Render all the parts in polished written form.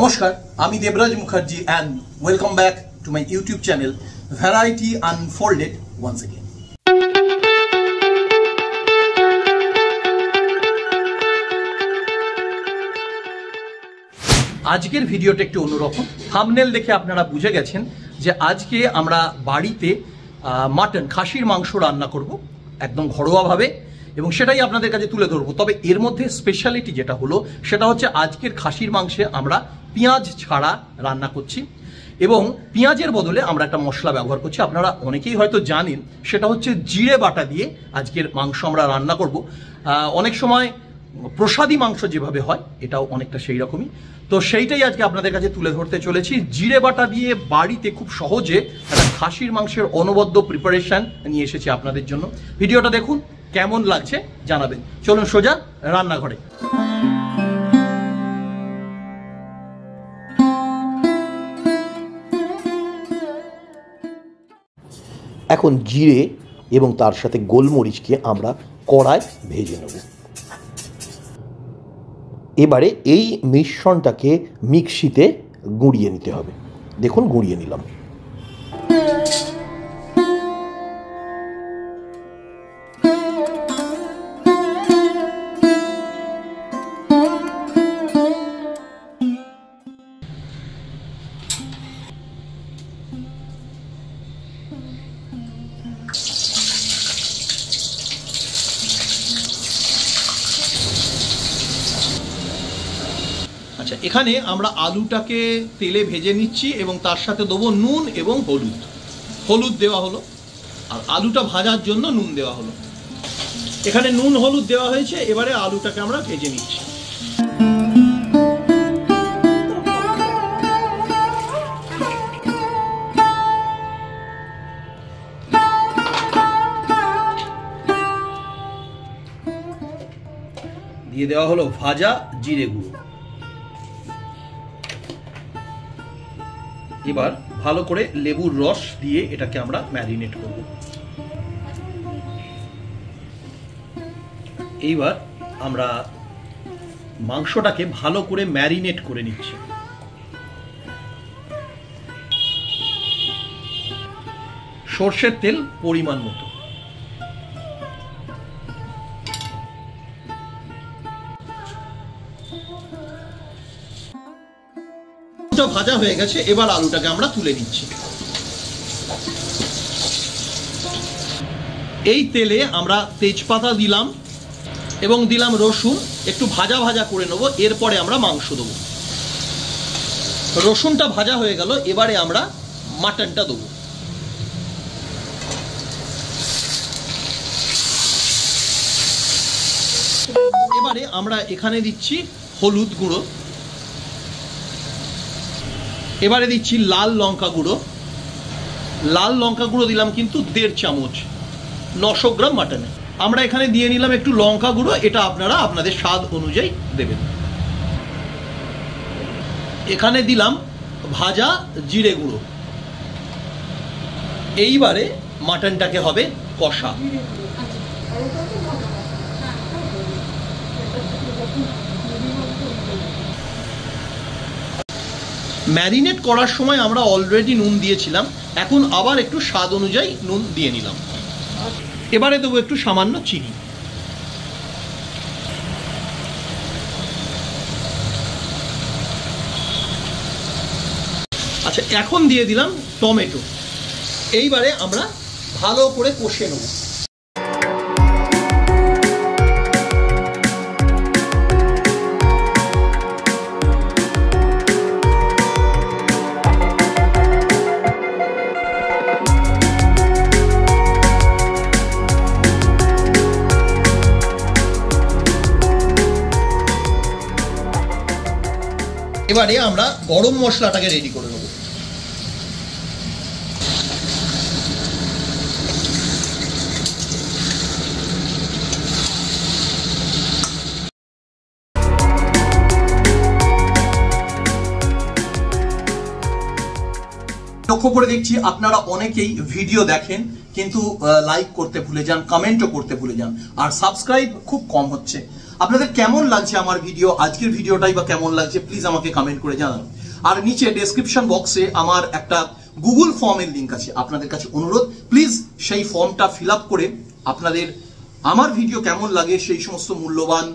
নমস্কার, আমি Debraj Mukherjee and welcome back to my YouTube channel Variety Unfolded once again. আজকের ভিডিওটা একটু অন্যরকম। থাম্বনেল দেখে আপনারা বুঝে গেছেন যে আজকে আমরা বাড়িতে মাটন খাসির মাংস রান্না করব একদম ঘরোয়াভাবে, এবং সেটাই আপনাদের কাছে তুলে ধরবো। তবে এর মধ্যে স্পেশালিটি যেটা হলো সেটা হচ্ছে আজকের খাসির মাংসে আমরা পেঁয়াজ ছাড়া রান্না করছি, এবং পেঁয়াজের বদলে আমরা একটা মশলা ব্যবহার করছি। আপনারা অনেকেই হয়তো জানেন, সেটা হচ্ছে জিরে বাটা দিয়ে আজকের মাংস আমরা রান্না করব। অনেক সময় প্রসাদী মাংস যেভাবে হয় এটাও অনেকটা সেই রকমই। তো সেইটাই আজকে আপনাদের কাছে তুলে ধরতে চলেছি। জিরে বাটা দিয়ে বাড়িতে খুব সহজে একটা খাসির মাংসের অনবদ্য প্রিপারেশন নিয়ে এসেছি আপনাদের জন্য। ভিডিওটা দেখুন, কেমন লাগছে জানাবেন। চলুন সোজা রান্নাঘরে। এখন জিরে এবং তার সাথে গোলমরিচকে আমরা কড়ায় ভেজে নেব। এবারে এই মিশ্রণটাকে মিক্সিতে গুঁড়িয়ে নিতে হবে। দেখুন, গুঁড়িয়ে নিলাম। আচ্ছা, এখানে আমরা আলুটাকে তেলে ভেজে নিচ্ছি এবং তার সাথে দেবো নুন এবং হলুদ। হলুদ দেওয়া হলো আর আলুটা ভাজার জন্য নুন দেওয়া হলো। এখানে নুন হলুদ দেওয়া হয়েছে। এবারে আলুটাকে আমরা ভেজে নিচ্ছি। দিয়ে দেওয়া হলো ভাজা জিরে গুঁড়ো। এবার ভালো করে লেবুর রস দিয়ে এটাকে আমরা ম্যারিনেট করব। এইবার আমরা মাংসটাকে ভালো করে ম্যারিনেট করে নিচ্ছি। সর্ষের তেল পরিমাণ মতো। ভাজা হয়ে গেছে। এবার আলুটাকে আমরা তুলে নিচ্ছি। এই তেলে আমরা তেজপাতা দিলাম এবং দিলাম রসুন। একটু ভাজা ভাজা করে নেব। এরপরে আমরা মাংস দেবো। রসুনটা ভাজা হয়ে গেল। এবারে আমরা মাটনটা দেবো। এবারে আমরা এখানে দিচ্ছি হলুদ গুঁড়ো। এবারে দিচ্ছি লাল লঙ্কা গুঁড়ো। লাল লঙ্কা গুঁড়ো দিলাম কিন্তু 1.5 চামচ 900 গ্রাম মাটনে। আমরা এখানে দিয়ে নিলাম একটু লঙ্কা গুঁড়ো। এটা আপনারা আপনাদের স্বাদ অনুযায়ী দেবেন। এখানে দিলাম ভাজা জিরে গুঁড়ো। এইবারে মাটনটাকে হবে কষা। ম্যারিনেট করার সময় আমরা অলরেডি নুন দিয়েছিলাম। এখন আবার একটু স্বাদ অনুযায়ী নুন দিয়ে নিলাম। এবারে দেবো একটু সামান্য চিনি। আচ্ছা, এখন দিয়ে দিলাম টমেটো। এইবারে আমরা ভালো করে কষে নেব। এবারে আমরা গরম মশলাটাকে রেডি করে নেব। লক্ষ্য করে দেখছি আপনারা অনেকেই ভিডিও দেখেন কিন্তু লাইক করতে ভুলে যান, কমেন্টও করতে ভুলে যান, আর সাবস্ক্রাইব খুব কম হচ্ছে। আপনাদের কেমন লাগছে আমার ভিডিও, আজকের ভিডিওটাই বা কেমন লাগছে প্লিজ আমাকে কমেন্ট করে জানান। আর নিচে ডেসক্রিপশন বক্সে আমার একটা গুগল ফর্মের লিঙ্ক আছে, আপনাদের কাছে অনুরোধ প্লিজ সেই ফর্মটা ফিল আপ করে আপনাদের আমার ভিডিও কেমন লাগে সেই সমস্ত মূল্যবান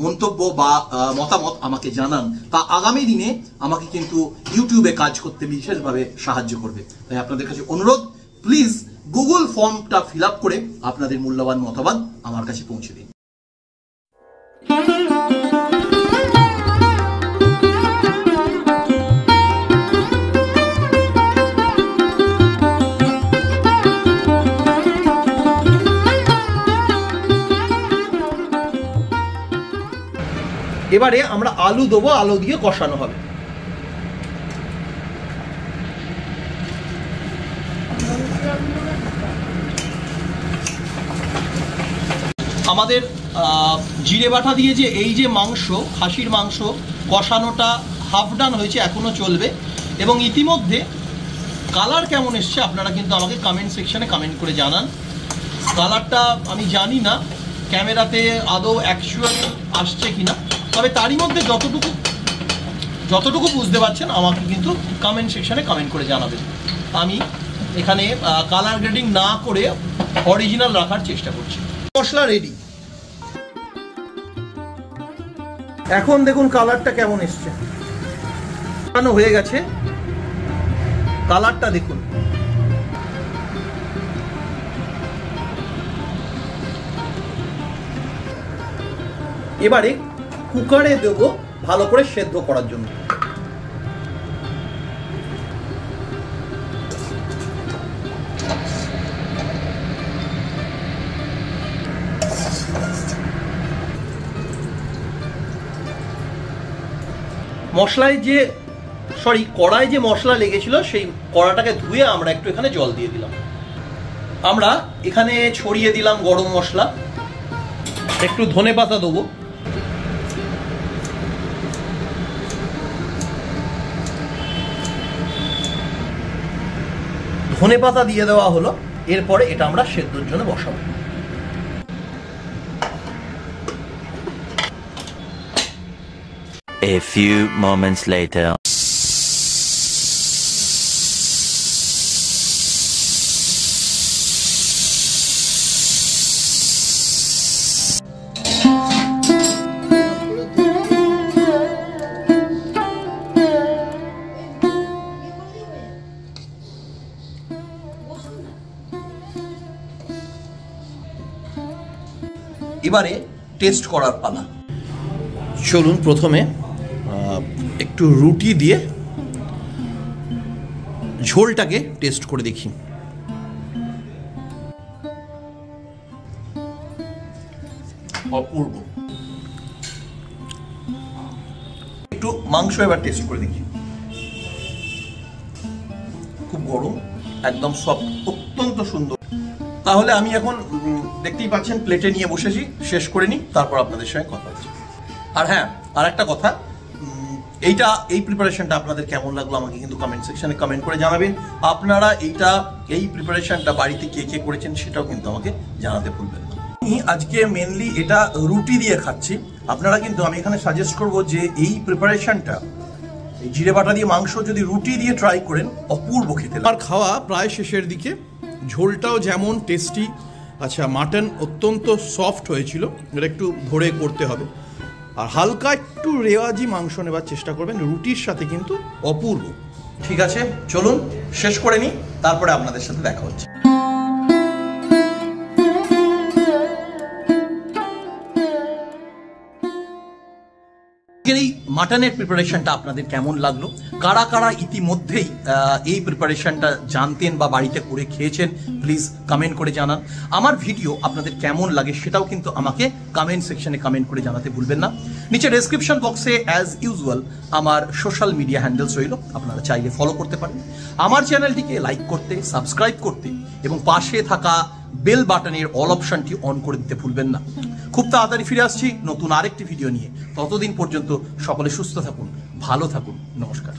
মন্তব্য বা মতামত আমাকে জানান। তা আগামী দিনে আমাকে কিন্তু ইউটিউবে কাজ করতে বিশেষভাবে সাহায্য করবে। তাই আপনাদের কাছে অনুরোধ প্লিজ গুগল ফর্মটা ফিল আপ করে আপনাদের মূল্যবান মতামত আমার কাছে পৌঁছে দিন। এবারে আমরা আলু দেবো, আলু দিয়ে কষানো হবে। আমাদের জিরে বাটা দিয়ে যে এই যে মাংস, খাসির মাংস কষানোটা হাফ ডান হয়েছে, এখনো চলবে। এবং ইতিমধ্যে কালার কেমন এসছে আপনারা কিন্তু আমাকে কমেন্ট সেকশনে কমেন্ট করে জানান। কালারটা আমি জানি না ক্যামেরাতে আদৌ অ্যাকচুয়ালি আসছে কিনা, তবে তারই মধ্যে যতটুকু বুঝতে পারছেন আমাকে কিন্তু কমেন্ট সেকশনে কমেন্ট করে জানাবেন। আমি এখানে কালার গ্রেডিং না করে অরিজিনাল রাখার চেষ্টা করছি। মশলা রেডি। এখন দেখুন কালারটা কেমন এসছে, হয়ে গেছে। কালারটা দেখুন। এবারে কুকারে দেবো ভালো করে সেদ্ধ করার জন্য। মশলায় যে কড়ায় যে মশলা লেগেছিল সেই কড়াটাকে ধুয়ে আমরা একটু এখানে জল দিয়ে দিলাম। আমরা এখানে ছড়িয়ে দিলাম গরম মশলা, একটু ধনেপাতা দেবো, ধনেপাতা দিয়ে দেওয়া হলো। এরপরে এটা আমরা সেদ্ধর জন্য বসাবো। A few moments later. এবারে টেস্ট করার পালা। চলুন প্রথমে একটু রুটি দিয়ে ঝোলটাকে টেস্ট করে দেখি। অপূর্ব। একটু মাংস এবার টেস্ট করে দেখি। খুব গরম, একদম সফট, অত্যন্ত সুন্দর। তাহলে আমি এখন দেখতেই পাচ্ছেন প্লেটে নিয়ে বসেছি, শেষ করে নিই, তারপর আপনাদের সঙ্গে কথা হচ্ছে। আর হ্যাঁ, আর একটা কথা, এই প্রিপারেশনটা আপনাদের কেমন লাগলো আমাকে কিন্তু কমেন্ট সেকশনে কমেন্ট করে জানাবেন। আপনারা এই প্রিপারেশনটা বাড়িতে কে কে করেছেন সেটাও কিন্তু আমাকে জানাতে ভুলবেন না। আমি আজকে মেনলি এটা রুটি দিয়ে খাচ্ছি। আপনারা কিন্তু, আমি এখানে সাজেস্ট করব যে এই প্রিপারেশনটা, এই জিরে বাটা দিয়ে মাংস যদি রুটি দিয়ে ট্রাই করেন, অপূর্ব খেতে। আর খাওয়া প্রায় শেষের দিকে। ঝোলটাও যেমন টেস্টি, আচ্ছা মাটন অত্যন্ত সফট হয়েছিল, এটা একটু ধরে করতে হবে। আর হালকা একটু রেওয়াজি মাংস নেবার চেষ্টা করবেন, রুটির সাথে কিন্তু অপূর্ব। ঠিক আছে, চলুন শেষ করে নিই, তারপরে আপনাদের সাথে দেখা হচ্ছে। এই মাটনের প্রিপারেশনটা আপনাদের কেমন লাগলো? কারা কারা ইতিমধ্যেই এই প্রিপারেশনটা জানতেন বা বাড়িতে করে খেয়েছেন প্লিজ কমেন্ট করে জানান। আমার ভিডিও আপনাদের কেমন লাগে সেটাও কিন্তু আমাকে কমেন্ট সেকশনে কমেন্ট করে জানাতে ভুলবেন না। নিচে ডেসক্রিপশন বক্সে অ্যাজ ইউজুয়াল আমার সোশ্যাল মিডিয়া হ্যান্ডেলস রইল, আপনারা চাইলে ফলো করতে পারেন। আমার চ্যানেলটিকে লাইক করতে, সাবস্ক্রাইব করতে এবং পাশে থাকা বেল বাটনের অল অপশনটি অন করে দিতে ভুলবেন না। খুব তাড়াতাড়ি ফিরে আসছি নতুন আরেকটি ভিডিও নিয়ে। ততদিন পর্যন্ত সকলে সুস্থ থাকুন, ভালো থাকুন, নমস্কার।